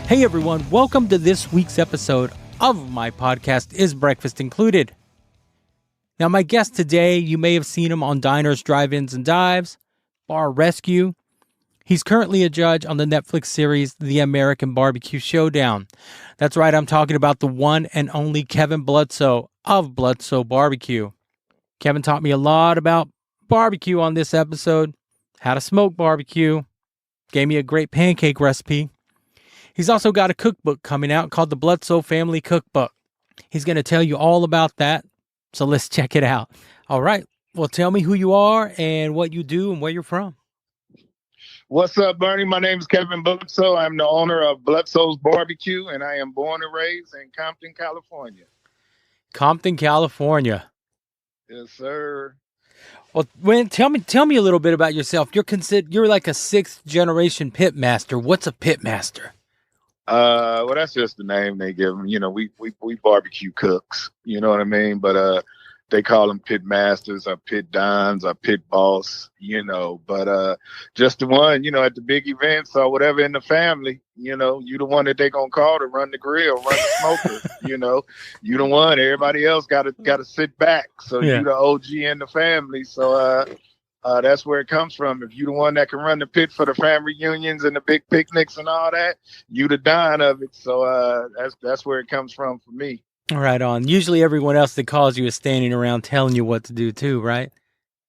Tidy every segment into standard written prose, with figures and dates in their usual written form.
Hey everyone, welcome to this week's episode of my podcast, Is Breakfast Included? Now my guest today, you may have seen him on Diners, Drive-Ins, and Dives, Bar Rescue. He's currently a judge on the Netflix series, The American Barbecue Showdown. That's right, I'm talking about the one and only Kevin Bludso of Bludso Barbecue. Kevin taught me a lot about barbecue on this episode, how to smoke barbecue, gave me a great pancake recipe. He's also got a cookbook coming out called the Bludso Family Cookbook. He's going to tell you all about that, so let's check it out. All right, well, tell me who you are and what you do and where you're from. What's up, Bernie? My name is Kevin Bludso. I'm the owner of Bludso's Barbecue, and I am born and raised in Compton, California. Compton, California. Yes, sir. Well, tell me a little bit about yourself. You're like a sixth generation pit master. What's a pit master? Well, that's just the name they give them. You know, we barbecue cooks. You know what I mean? But they call them pit masters or pit dons or pit boss. You know, but just the one. You know, at the big events or whatever in the family. You know, you the one that they gonna call to run the grill, run the smoker. You know, you the one. Everybody else gotta sit back. So you the OG in the family. So that's where it comes from. If you the one that can run the pit for the family reunions and the big picnics and all that, you the don of it. So that's where it comes from for me. Right on. Usually everyone else that calls you is standing around telling you what to do too, right?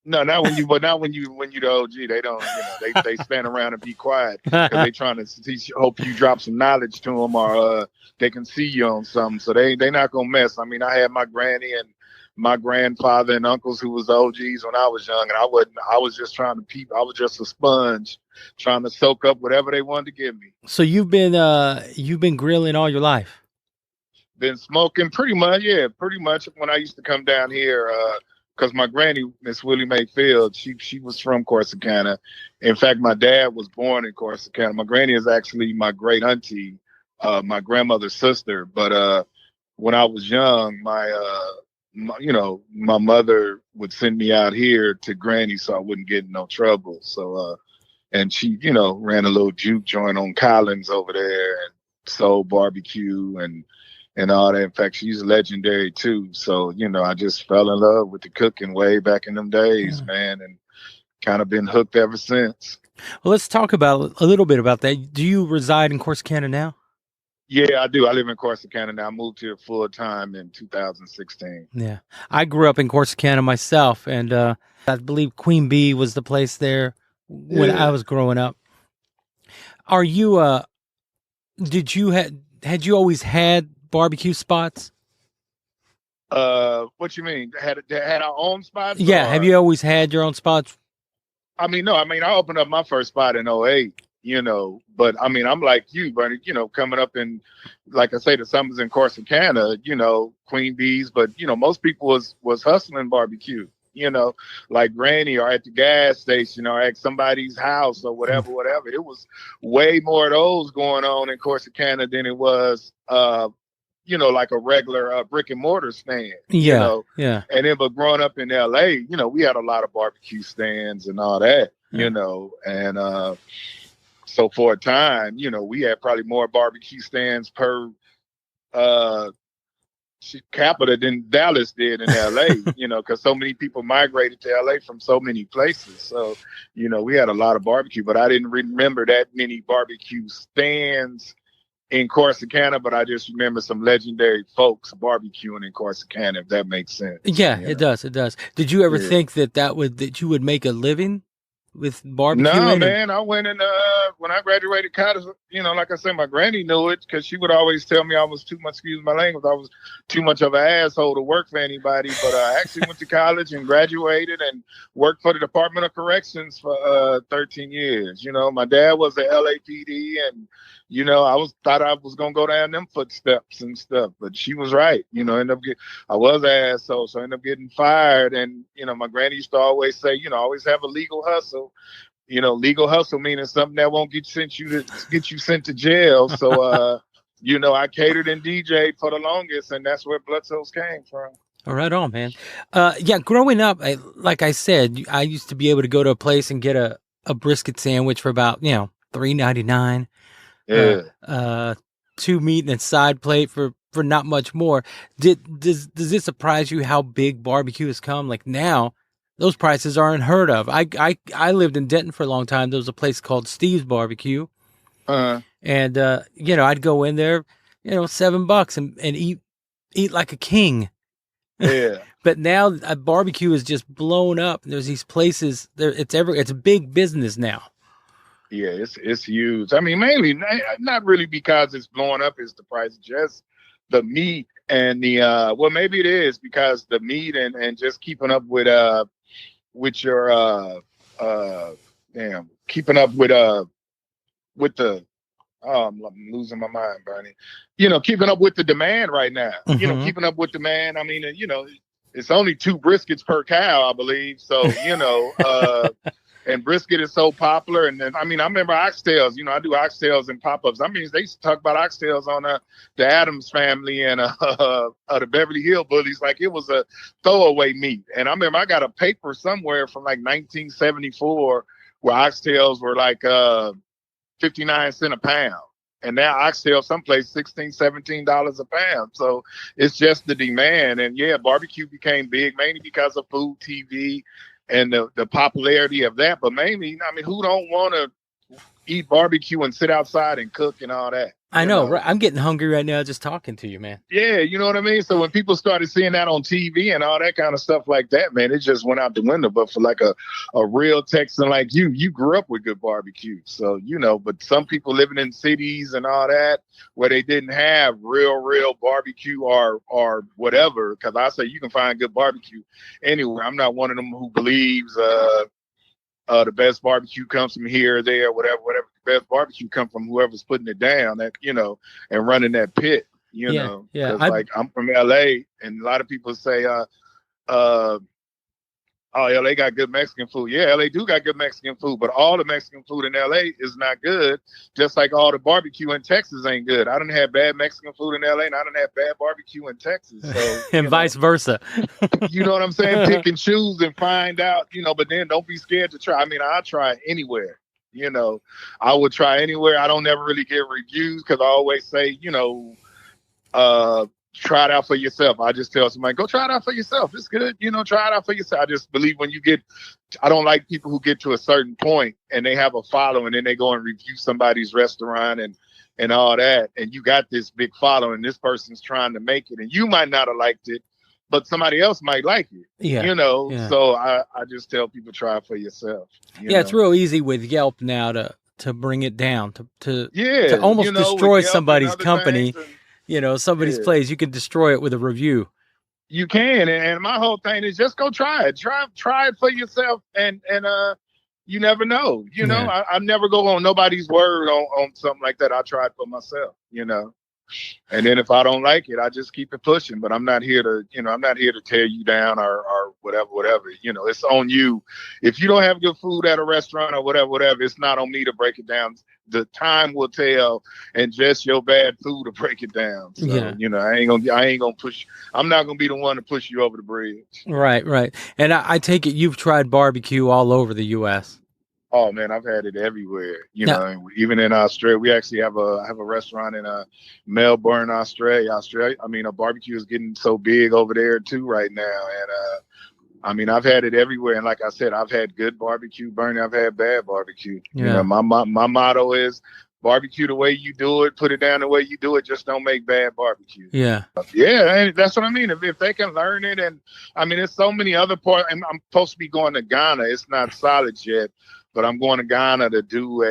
No, not when you the OG. They don't. You know, they stand around and be quiet because they trying to teach. Hope you drop some knowledge to them, or they can see you on something. So they not gonna mess. I mean, I had my granny and my grandfather and uncles who was OGs when I was young, and I was just trying to peep. I was just a sponge trying to soak up whatever they wanted to give me. So you've been grilling all your life? Been smoking pretty much when I used to come down here, because my granny, Miss Willie Mae Field, she was from Corsicana. In fact, my dad was born in Corsicana. My granny is actually my great auntie, my grandmother's sister. But when I was young, my mother would send me out here to Granny so I wouldn't get in no trouble. So, and she, ran a little juke joint on Collins over there and sold barbecue and all that. In fact, she's legendary too. So, I just fell in love with the cooking way back in them days, man, and kind of been hooked ever since. Well, let's talk about a little bit about that. Do you reside in Corsicana now? Yeah, I do. I live in Corsicana now. I moved here full time in 2016. Yeah. I grew up in Corsicana myself, and I believe Queen Bee was the place there when I was growing up. Are you, had you always had barbecue spots? What you mean? Had our own spots? Yeah. Have you always had your own spots? I mean, no. I mean, I opened up my first spot in '08. But I mean, I'm like you, Bernie, coming up in, like I say, the summers in Corsicana, Queen Bees, but, most people was hustling barbecue, like Granny or at the gas station or at somebody's house or whatever. It was way more of those going on in Corsicana than it was, like a regular brick and mortar stand. Yeah. And then, but growing up in LA, we had a lot of barbecue stands and all that, and, so for a time, we had probably more barbecue stands per capita than Dallas did in LA, because so many people migrated to LA from so many places. So, we had a lot of barbecue, but I didn't remember that many barbecue stands in Corsicana, but I just remember some legendary folks barbecuing in Corsicana, if that makes sense. Yeah, it does. It does. Did you ever think that you would make a living with barbecue? No, man. I went in when I graduated college. Like I said, my granny knew it because she would always tell me I was too much. Excuse my language. I was too much of an asshole to work for anybody. But I actually went to college and graduated and worked for the Department of Corrections for 13 years. My dad was at LAPD, and thought I was gonna go down them footsteps and stuff. But she was right. I was an asshole, so I ended up getting fired. And my granny used to always say, always have a legal hustle. Legal hustle meaning something that won't get you sent to jail. So, I catered and DJ'd for the longest, and that's where Bludso's came from. All right on, man. Growing up, like I said, I used to be able to go to a place and get a brisket sandwich for about $3.99. Yeah. two meat and a side plate for not much more. Does this surprise you how big barbecue has come? Like now, those prices are unheard of. I lived in Denton for a long time. There was a place called Steve's Barbecue, and I'd go in there, $7 and eat like a king. Yeah. But now a barbecue is just blown up. There's these places there. It's a big business now. Yeah, it's huge. I mean, mainly not really because it's blowing up is the price, just the meat and the well, maybe it is because the meat and just keeping up with your keeping up with the I'm losing my mind, Bernie. Keeping up with the demand right now. Mm-hmm. Keeping up with demand. I mean, it's only 2 briskets per cow, I believe. So, and brisket is so popular. And then, I remember oxtails. I do oxtails and pop-ups. They used to talk about oxtails on the Addams Family and the Beverly Hill Bullies like it was a throwaway meat. And I remember I got a paper somewhere from like 1974 where oxtails were like 59 cents a pound. And now oxtail someplace $16, $17 a pound. So it's just the demand. And yeah, barbecue became big mainly because of food TV and the popularity of that. But mainly, who don't want to eat barbecue and sit outside and cook and all that? I know, right? I'm getting hungry right now just talking to you, man. Yeah, you know what I mean? So when people started seeing that on TV and all that kind of stuff like that, man, it just went out the window. But for like a real Texan like you grew up with good barbecue. So, but some people living in cities and all that where they didn't have real barbecue or whatever, because I say you can find good barbecue anywhere. I'm not one of them who believes the best barbecue comes from here or there, whatever. The best barbecue comes from whoever's putting it down, and running that pit, know. Yeah. Like I'm from LA, and a lot of people say, oh, LA got good Mexican food. Yeah, LA do got good Mexican food, but all the Mexican food in LA is not good. Just like all the barbecue in Texas ain't good. I done had bad Mexican food in LA, and I done had bad barbecue in Texas. So, and vice versa. You know what I'm saying? Pick and choose and find out. But then don't be scared to try. I'll try anywhere. I would try anywhere. I don't never really give reviews because I always say, try it out for yourself. I just tell somebody, go try it out for yourself. It's good. Try it out for yourself. I just believe I don't like people who get to a certain point and they have a following and then they go and review somebody's restaurant and all that. And you got this big following. This person's trying to make it and you might not have liked it, but somebody else might like it. Yeah. So I just tell people try it for yourself. It's real easy with Yelp now to bring it down, to almost destroy somebody's company. Somebody's place, you can destroy it with a review. You can, and my whole thing is just go try it. Try it for yourself, and you never know. I never go on nobody's word on something like that. I try it for myself. And then if I don't like it, I just keep it pushing. But I'm not here to, I'm not here to tear you down or whatever. It's on you. If you don't have good food at a restaurant or whatever, it's not on me to break it down. The time will tell, and just your bad food to break it down. So, I ain't gonna push. I'm not gonna be the one to push you over the bridge. Right. And I take it you've tried barbecue all over the U.S. Oh man, I've had it everywhere. Even in Australia, we actually have a restaurant in Melbourne, Australia. A barbecue is getting so big over there too right now, and I've had it everywhere. And like I said, I've had good barbecue, Bernie. I've had bad barbecue. Yeah. My motto is barbecue the way you do it, put it down the way you do it. Just don't make bad barbecue. Yeah. Yeah, and that's what I mean. If they can learn it, and there's so many other parts. And I'm supposed to be going to Ghana. It's not solid yet. But I'm going to Ghana to do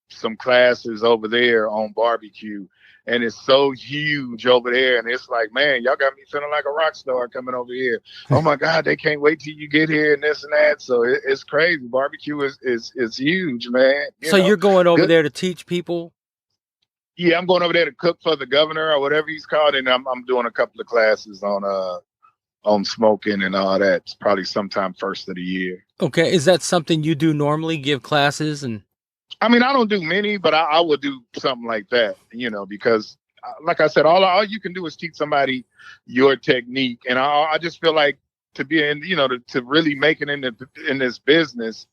some classes over there on barbecue. And it's so huge over there. And it's like, man, y'all got me feeling like a rock star coming over here. Oh, my God, they can't wait till you get here and this and that. So it's crazy. Barbecue is huge, man. You're going over there to teach people? Yeah, I'm going over there to cook for the governor or whatever he's called. And I'm doing a couple of classes on smoking and all that. It's probably sometime first of the year. Okay. Is that something you do normally, give classes? And I don't do many, but I would do something like that, because like I said, all you can do is teach somebody your technique. And I just feel like to be in, to really make it in this business,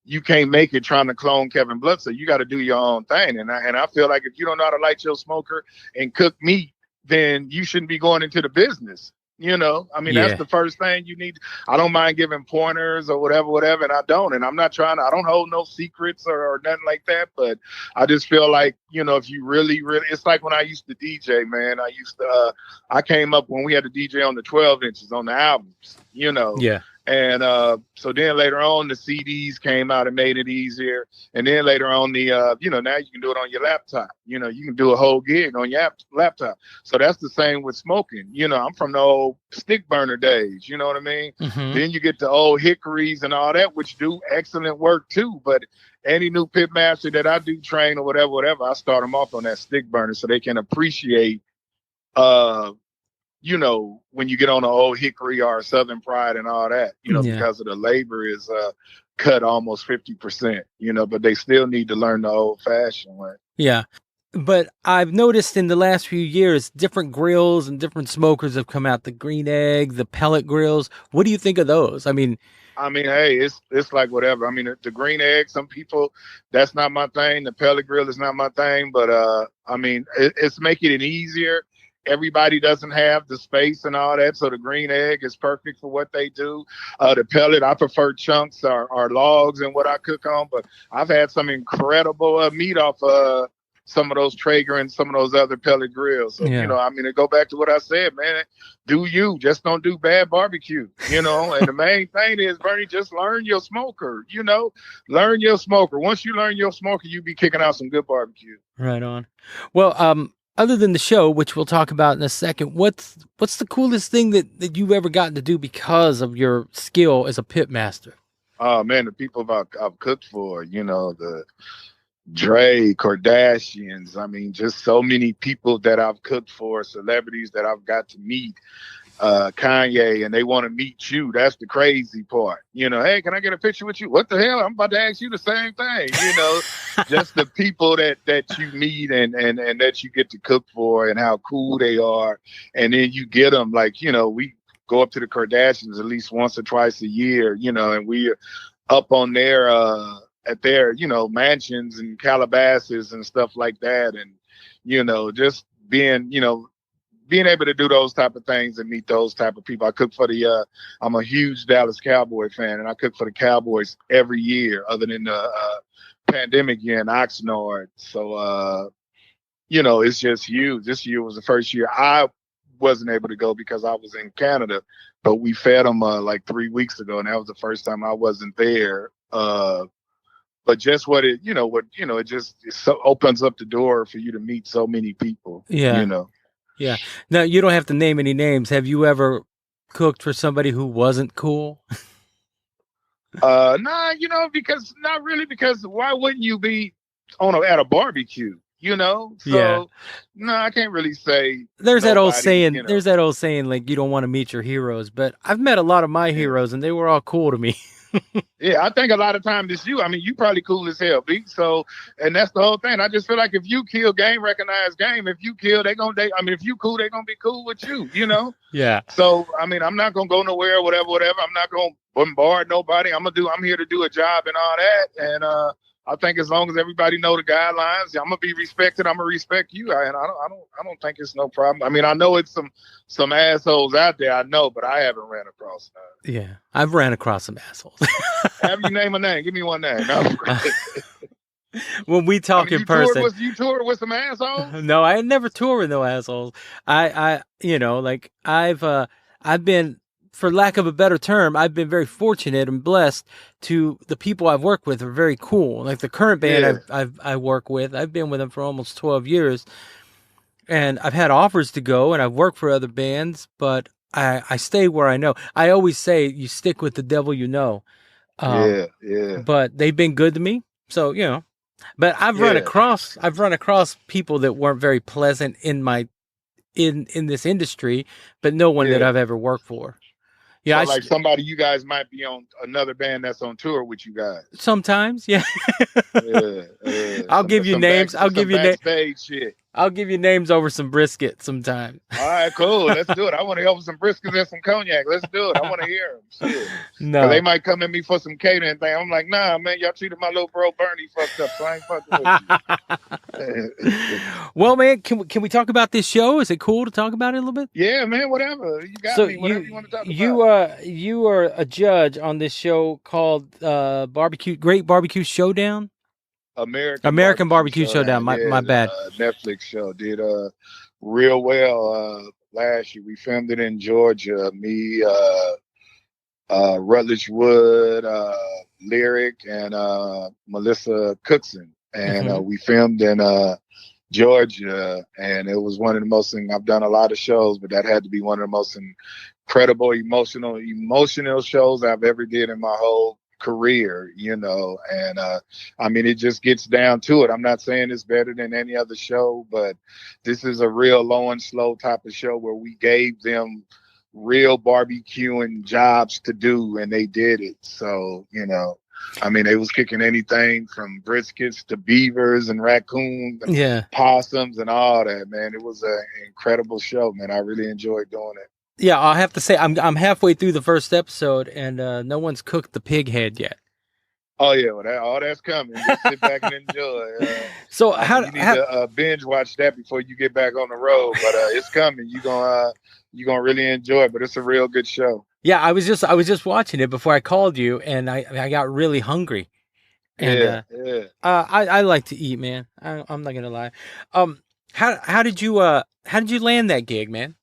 you can't make it trying to clone Kevin Bludso. You got to do your own thing. And I feel like if you don't know how to light your smoker and cook meat, then you shouldn't be going into the business. You know, I mean, that's the first thing you need. I don't mind giving pointers or whatever, and I don't. And I'm not trying to, I don't hold no secrets or nothing like that. But I just feel like, you know, if you really, it's like when I used to DJ, man. I came up when we had to DJ on the 12 inches on the albums, you know. Yeah. And so then later on, the CDs came out and made it easier. And then later on, you know, now you can do it on your laptop. You know, you can do a whole gig on your laptop. So that's the same with smoking. You know, I'm from the old stick burner days. You know what I mean? Mm-hmm. Then you get the old hickories and all that, which do excellent work too. But any new pit master that I do train or whatever, I start them off on that stick burner so they can appreciate you know, when you get on an old hickory or Southern Pride and all that, you know, because of the labor is cut almost 50%, you know, but they still need to learn the old fashioned way. Yeah. But I've noticed in the last few years, different grills and different smokers have come out. The green egg, the pellet grills. What do you think of those? I mean, hey, it's like whatever. I mean, the green egg, some people, that's not my thing. The pellet grill is not my thing. But, I mean, it's making it easier. Everybody doesn't have the space and all that, so the green egg is perfect for what they do. The pellet, I prefer chunks or logs and what I cook on, but I've had some incredible meat off some of those Traeger and some of those other pellet grills. So, you know, I mean, to go back to what I said, man, do you. Just don't do bad barbecue, you know? And the main thing is, Bernie, just learn your smoker, you know? Learn your smoker. Once you learn your smoker, you be kicking out some good barbecue. Right on. Well, other than the show, which we'll talk about in a second, what's the coolest thing that you've ever gotten to do because of your skill as a pit master? Oh man, the people I've cooked for, you know, the Dre, Kardashians. I mean, just so many people that I've cooked for, celebrities that I've got to meet. Kanye, and they want to meet you. That's the crazy part. You know, hey, can I get a picture with you? What the hell? I'm about to ask you the same thing. You know, just the people that you meet and that you get to cook for and how cool they are. And then you get them like, you know, we go up to the Kardashians at least once or twice a year, you know, and we're up on their at their, you know, mansions and Calabasas and stuff like that. And, you know, just being able to do those type of things and meet those type of people. I cook for I'm a huge Dallas Cowboy fan, and I cook for the Cowboys every year other than the pandemic year in Oxnard. So, you know, it's just huge. This year was the first year I wasn't able to go because I was in Canada, but we fed them like 3 weeks ago, and that was the first time I wasn't there. But just it just opens up the door for you to meet so many people, you know. Yeah. Now, you don't have to name any names. Have you ever cooked for somebody who wasn't cool? Nah, you know, not really, because why wouldn't you be at a barbecue, you know? So, no, I can't really say. There's that old saying, like, you don't want to meet your heroes, but I've met a lot of my heroes and they were all cool to me. Yeah, I think a lot of times it's you. I mean, you probably cool as hell, B. So, and that's the whole thing. I just feel like if you kill game, recognize game. If you kill, if you cool, they're gonna be cool with you, you know? Yeah. So, I mean, I'm not gonna go nowhere, whatever. I'm not gonna bombard nobody. I'm here to do a job and all that. And I think as long as everybody know the guidelines, I'm gonna be respected. I'm gonna respect you. I don't think it's no problem. I mean, I know it's some assholes out there. I know, but I haven't ran across none. Yeah, I've ran across some assholes. Have you name a name? Give me one name. No. When we talk in person, you toured with some assholes? No, I never toured with no assholes. I've been, for lack of a better term, I've been very fortunate and blessed to the people I've worked with are very cool. Like the current band I work with, I've been with them for almost 12 years, and I've had offers to go, and I've worked for other bands, but I stay where I know. I always say you stick with the devil you know. But they've been good to me, so you know. But I've run across people that weren't very pleasant in this industry, but no one that I've ever worked for. Yeah, so like somebody you guys might be on another band that's on tour with you guys. Sometimes, yeah. I'll give you names. I'll give you names. Backstage shit. I'll give you names over some brisket sometime. All right, cool. Let's do it. I want to help with some briskets and some cognac. Let's do it. I want to hear them. Shit. Because they No. might come at me for some catering thing. I'm like, nah, man, y'all treated my little bro Bernie fucked up, so I ain't fucking with you. Well, man, can we talk about this show? Is it cool to talk about it a little bit? Yeah, man, whatever. You got So me. Whatever you want to talk you about. you are a judge on this show called Great Barbecue Showdown. American Barbecue Showdown. My Yeah, bad. Netflix show did real well last year. We filmed it in Georgia. Me, Rutledge Wood, Lyric, and Melissa Cookson, and we filmed in Georgia, and it was one of the most. I've done a lot of shows, but that had to be one of the most incredible, emotional shows I've ever did in my whole career, and I mean, it just gets down to it. I'm not saying it's better than any other show, but this is a real low and slow type of show where we gave them real barbecuing jobs to do, and they did it. So, I mean, they was cooking anything from briskets to beavers and raccoons and possums and all that, man. It was an incredible show, man. I really enjoyed doing it. Yeah, I'll have to say I'm halfway through the first episode, and no one's cooked the pig head yet. Oh yeah, well all that's coming. Just sit back and enjoy. So you need to binge watch that before you get back on the road. But it's coming. You gonna really enjoy it. But it's a real good show. Yeah, I was just watching it before I called you, and I got really hungry. And, I like to eat, man. I'm not gonna lie. How did you land that gig, man?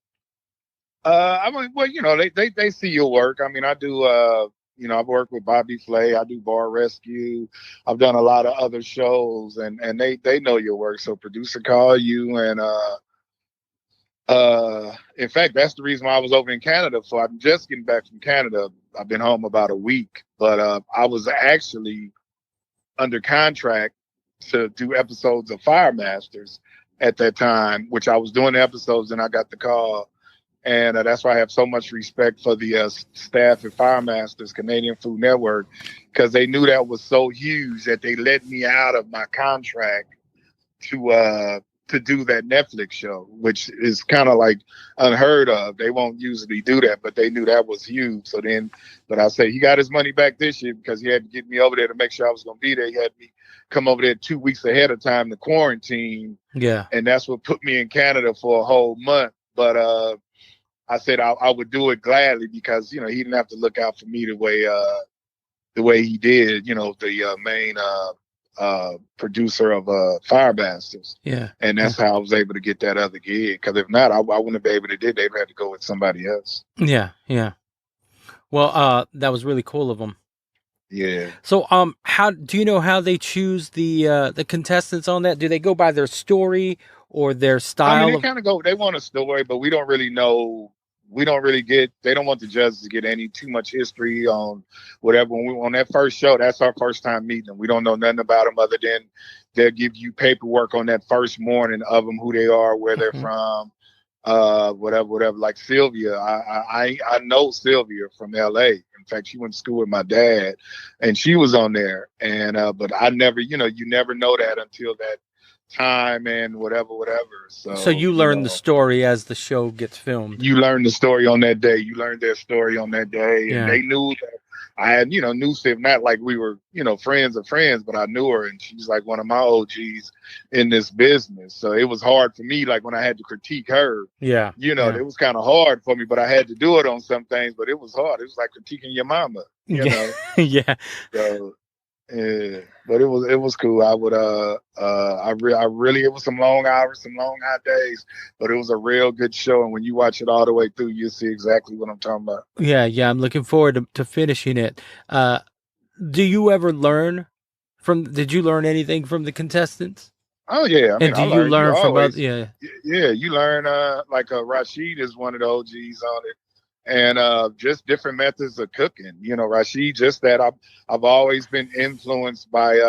I mean, well, they see your work. I mean, I do. I've worked with Bobby Flay. I do Bar Rescue. I've done a lot of other shows, and they know your work. So producer call you, and in fact, that's the reason why I was over in Canada. So I'm just getting back from Canada. I've been home about a week, but I was actually under contract to do episodes of Fire Masters at that time, which I was doing the episodes, and I got the call. And that's why I have so much respect for the staff at Fire Masters, Canadian Food Network, because they knew that was so huge that they let me out of my contract to do that Netflix show, which is kind of like unheard of. They won't usually do that, but they knew that was huge. So then, but I say he got his money back this year because he had to get me over there to make sure I was going to be there. He had me come over there 2 weeks ahead of time to quarantine. Yeah. And that's what put me in Canada for a whole month. But I said I would do it gladly because, he didn't have to look out for me the way he did, the main producer of Fire Masters. Yeah. And that's how I was able to get that other gig. Because if not, I wouldn't have been able to do it. They'd have to go with somebody else. Yeah, yeah. Well, that was really cool of them. Yeah. So, how do you know how they choose the contestants on that? Do they go by their story or their style? I mean, they kind of go. They want a story, but we don't really know. They don't want the judges to get too much history on whatever. When we on that first show, that's our first time meeting them. We don't know nothing about them other than they'll give you paperwork on that first morning of them, who they are, where they're from, whatever. Like Sylvia, I know Sylvia from LA. In fact, she went to school with my dad, and she was on there. And but I never, you never know that until that time and whatever. So you learn the story as the show gets filmed. You learn the story on that day. You learned their story on that day, and they knew that I had, knew Sif, not like we were, friends of friends, but I knew her, and she's like one of my OGs in this business. So it was hard for me, like when I had to critique her. Yeah, it was kind of hard for me, but I had to do it on some things. But it was hard. It was like critiquing your mama, know. Yeah. So, yeah, but it was cool. I would I really it was some long hours, some long hot days, but it was a real good show. And when you watch it all the way through, you'll see exactly what I'm talking about. Yeah, I'm looking forward to finishing it. Do you ever learn did you learn anything from the contestants? Oh yeah, I mean, and do you learn from others? Yeah, you learn. Like Rashid is one of the OGs on it. And just different methods of cooking. Rashid, just that I've always been influenced by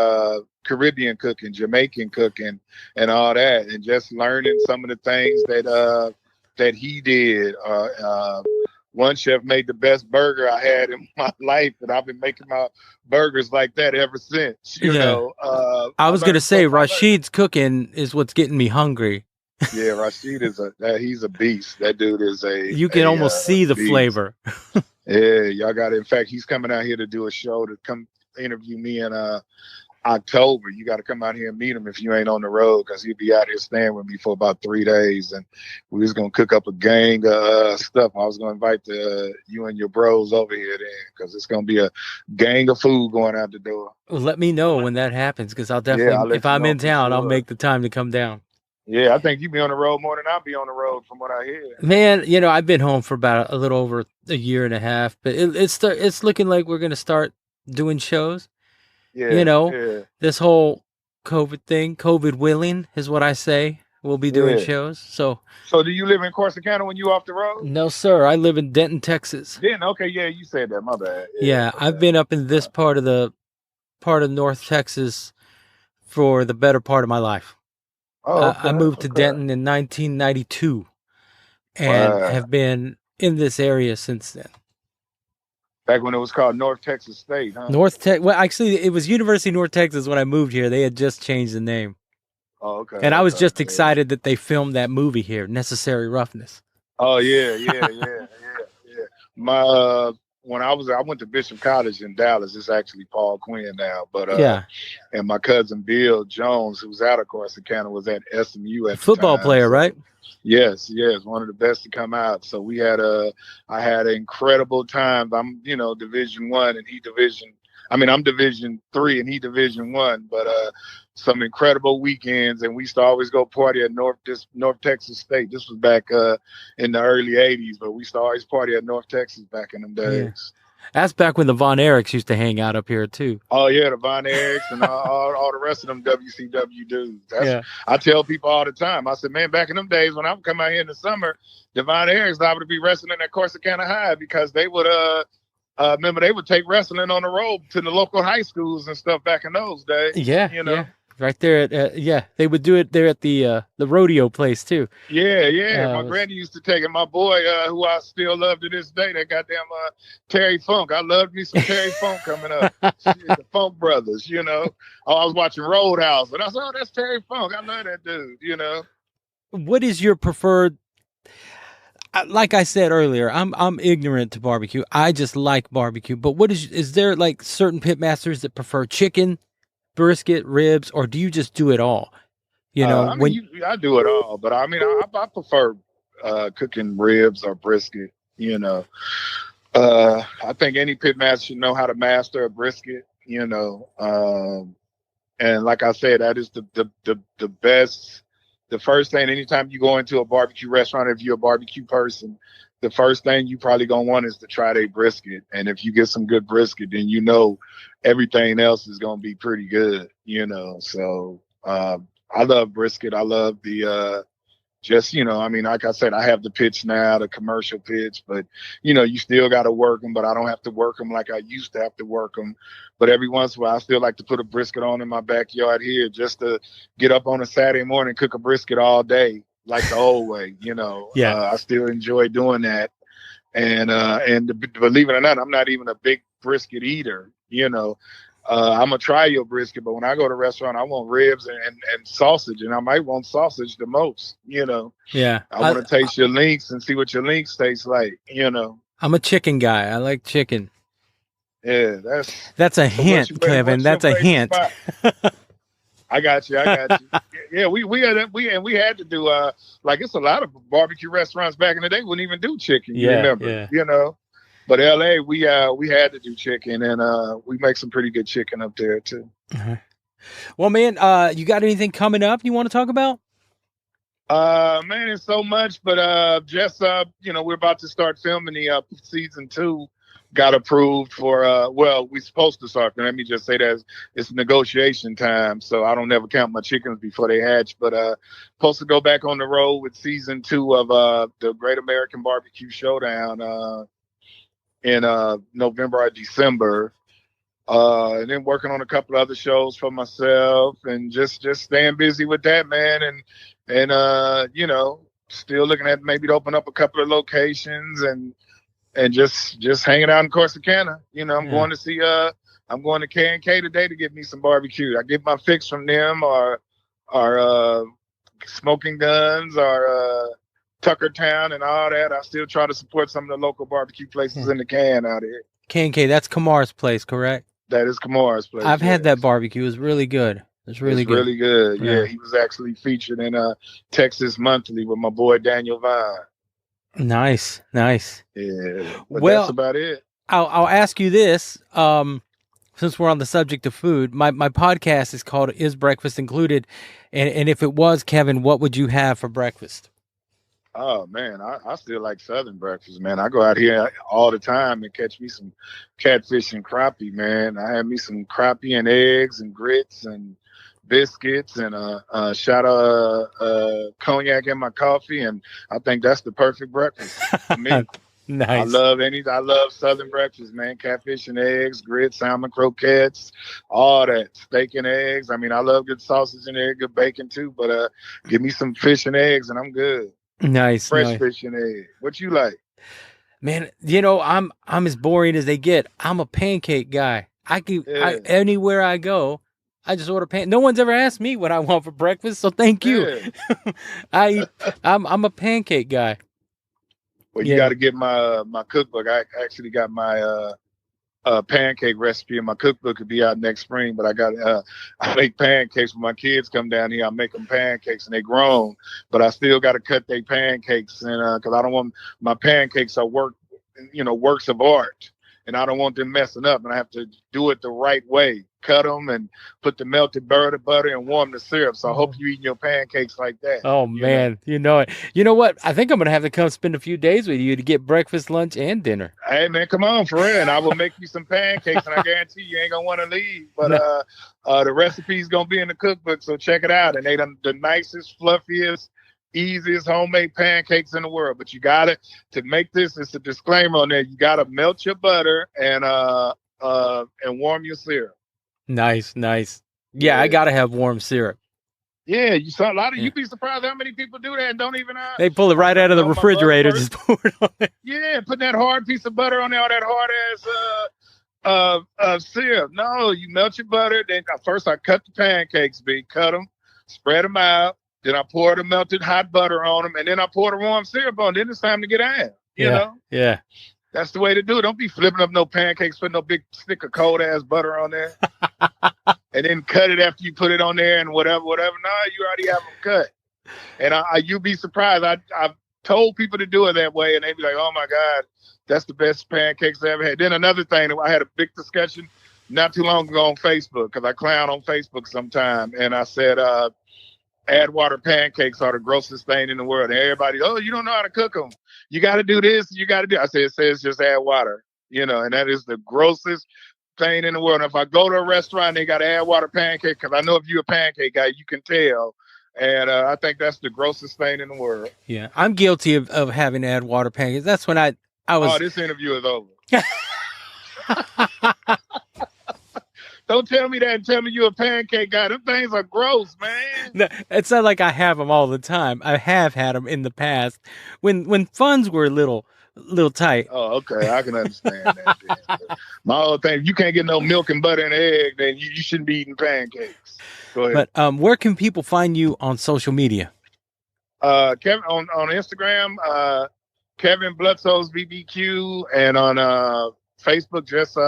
Caribbean cooking, Jamaican cooking, and all that, and just learning some of the things that he did. One chef made the best burger I had in my life, and I've been making my burgers like that ever since. You know, I was gonna say Rashid's cooking is what's getting me hungry. Yeah, Rashid is he's a beast. That dude is You can almost see the beast. flavor. Yeah, y'all got it. In fact, he's coming out here to do a show to come interview me in October. You got to come out here and meet him if you ain't on the road, because he'll be out here staying with me for about 3 days, and we was gonna cook up a gang of stuff. I was gonna invite you and your bros over here then, because it's gonna be a gang of food going out the door. Well, let me know when that happens, because I'll definitely, I'll let if you I'm know in for town, I'll sure. make the time to come down. Yeah, I think you be on the road more than I'll be on the road, from what I hear. Man, I've been home for about a little over a year and a half, but it's looking like we're gonna start doing shows. Yeah. This whole COVID willing is what I say. We'll be doing shows. So do you live in Corsicana when you off the road? no, sir. I live in Denton, Texas. Then okay, yeah, you said that. My bad. Yeah, I've been up in this part of North Texas for the better part of my life. I moved to Denton in 1992 and have been in this area since then. Back when it was called North Texas State, huh? Well, actually, it was University of North Texas when I moved here. They had just changed the name. Oh, okay. And I was just excited that they filmed that movie here, Necessary Roughness. Oh yeah. My when I went to Bishop College in Dallas. It's actually Paul Quinn now, but and my cousin Bill Jones, who's out of Corsicana, was at SMU at football player, right? Yes, one of the best to come out. So I had an incredible time. I'm Division I and he Division. I'm Division III and he Division I, but some incredible weekends, and we used to always go party at North Texas State. This was back in the early '80s, but we used to always party at North Texas back in them days. Yeah. That's back when the Von Erichs used to hang out up here too. Oh yeah, the Von Erichs and all the rest of them WCW dudes. I tell people all the time. I said, man, back in them days when I would come out here in the summer, the Von Erichs liable to be wrestling at Corsicana High, because they would remember they would take wrestling on the road to the local high schools and stuff back in those days. Yeah. Right there at they would do it there at the rodeo place too. Yeah. My granny used to take it. My boy, who I still love to this day, that goddamn Terry Funk. I loved me some Terry Funk coming up. Shit, the Funk Brothers, I was watching Roadhouse, and I said, "Oh, that's Terry Funk. I love that dude." What is your preferred? Like I said earlier, I'm ignorant to barbecue. I just like barbecue. But is there like certain pitmasters that prefer chicken, brisket, ribs, or do you just do it all? I do it all, but I prefer cooking ribs or brisket. I think any pitmaster should know how to master a brisket. And like I said, that is the best. The first thing, anytime you go into a barbecue restaurant, if you're a barbecue person, the first thing you probably gonna want is to try their brisket. And if you get some good brisket, then everything else is gonna be pretty good. So I love brisket. I love the like I said, I have the pitch now, the commercial pitch, but you still got to work them, but I don't have to work them like I used to have to work them. But every once in a while, I still like to put a brisket on in my backyard here, just to get up on a Saturday morning, cook a brisket all day, like the old way, Yeah. I still enjoy doing that. And believe it or not, I'm not even a big brisket eater, I'm gonna try your brisket, but when I go to a restaurant, I want ribs and sausage, and I might want sausage the most. Yeah, I want to taste your links and see what your links taste like. I'm a chicken guy. I like chicken. Yeah, that's a hint, Kevin. That's a hint. I got you. Yeah, we had to do it's a lot of barbecue restaurants back in the day wouldn't even do chicken. You remember? Yeah. But LA, we had to do chicken, and we make some pretty good chicken up there too. Uh-huh. Well, man, you got anything coming up you want to talk about? Man, it's so much, but just we're about to start filming the season 2. Got approved for we're supposed to start. Let me just say that it's negotiation time, so I don't never count my chickens before they hatch. But supposed to go back on the road with season 2 of the Great American Barbecue Showdown in November or December, and then working on a couple of other shows for myself, and just staying busy with that, man, and still looking at maybe to open up a couple of locations and just hanging out in Corsicana. I'm going to see I'm going to K&K today to get me some barbecue. I get my fix from them or Smoking Guns or Tuckertown and all that. I still try to support some of the local barbecue places in the can out here. K&K, that's Kamar's place, correct? That is Kamar's place. I've had that barbecue. It was really good. It's really good. Yeah, he was actually featured in Texas Monthly with my boy Daniel Vine. Nice. Yeah, but well, that's about it. I'll ask you this. Since we're on the subject of food, my podcast is called Is Breakfast Included? And if it was, Kevin, what would you have for breakfast? Oh, man, I still like Southern breakfast, man. I go out here all the time and catch me some catfish and crappie, man. I have me some crappie and eggs and grits and biscuits and a shot of cognac in my coffee, and I think that's the perfect breakfast for me. Nice. I love Southern breakfast, man. Catfish and eggs, grits, salmon croquettes, all that. Steak and eggs. I mean, I love good sausage and egg, good bacon too, but give me some fish and eggs and I'm good. Nice. Fresh fish and eggs. What you like? Man, I'm as boring as they get. I'm a pancake guy. Anywhere I go, I just order pancake. No one's ever asked me what I want for breakfast, so thank you. Yeah. I'm a pancake guy. Well, you got to get my cookbook. I actually got my pancake recipe in my cookbook. Could be out next spring, but I make pancakes when my kids come down here. I make them pancakes, and they grown, but I still got to cut their pancakes, and because I don't want my pancakes are works of art, and I don't want them messing up, and I have to do it the right way. Cut them and put the melted butter and warm the syrup. So I hope you're eating your pancakes like that. Oh, man. You know it. You know what? I think I'm going to have to come spend a few days with you to get breakfast, lunch, and dinner. Hey, man, come on, for real. And I will make you some pancakes, and I guarantee you ain't going to want to leave. But the recipe's going to be in the cookbook, so check it out. And they the nicest, fluffiest, easiest homemade pancakes in the world. But you got to make this, it's a disclaimer on there, you got to melt your butter and warm your syrup. Nice. Yeah, I gotta have warm syrup. Yeah, you saw a lot of. You'd be surprised how many people do that and don't even. They pull it right out of the refrigerator, just pour it on there. Yeah, putting that hard piece of butter on there, all that hard ass syrup. No, you melt your butter. Then first I cut the pancakes, cut them, spread them out. Then I pour the melted hot butter on them, and then I pour the warm syrup on. Then it's time to get out. You know? Yeah. That's the way to do it. Don't be flipping up no pancakes, putting no big stick of cold ass butter on there, and then cut it after you put it on there and whatever. No, you already have them cut. And you'd be surprised. I've told people to do it that way, and they'd be like, "Oh my God, that's the best pancakes I ever had." Then another thing, I had a big discussion not too long ago on Facebook, because I clown on Facebook sometime, and I said, add water pancakes are the grossest thing in the world. And everybody, oh, you don't know how to cook them. You got to do this. You got to do. I said, it says just add water, and that is the grossest thing in the world. And if I go to a restaurant, they got to add water pancake, because I know if you're a pancake guy, you can tell. And I think that's the grossest thing in the world. Yeah, I'm guilty of having to add water pancakes. That's when I was. Oh, this interview is over. Don't tell me that and tell me you're a pancake guy. Them things are gross, man. No, it's not like I have them all the time. I have had them in the past when funds were a little tight. Oh, okay. I can understand that. My whole thing, you can't get no milk and butter and egg, then you shouldn't be eating pancakes. Go ahead. But where can people find you on social media? Kevin on Instagram, Kevin Bludso's BBQ, and on Facebook, just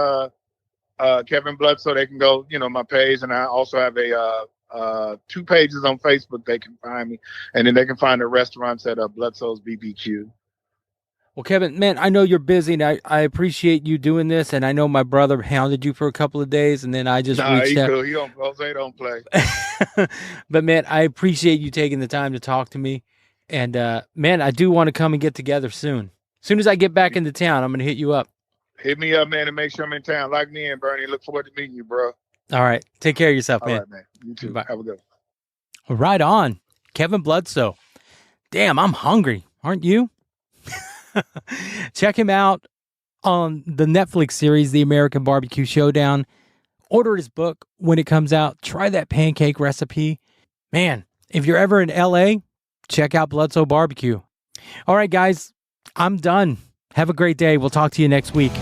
Kevin Bludso. They can go, my page, and I also have a 2 pages on Facebook. They can find me, and then they can find the restaurants at Bludso's BBQ. Well, Kevin, man, I know you're busy, and I appreciate you doing this, and I know my brother hounded you for a couple of days, and then I just reached out. Cool. Jose don't play. But man, I appreciate you taking the time to talk to me, and man, I do want to come and get together soon. As soon as I get back into town, I'm going to hit you up. Hit me up, man, and make sure I'm in town. Lock me in, Bernie. Look forward to meeting you, bro. All right. Take care of yourself, man. All right, man. You too. Bye. Have a good one. Right on. Kevin Bludso. Damn, I'm hungry. Aren't you? Check him out on the Netflix series, The American Barbecue Showdown. Order his book when it comes out. Try that pancake recipe. Man, if you're ever in LA, check out Bludso Barbecue. All right, guys, I'm done. Have a great day. We'll talk to you next week.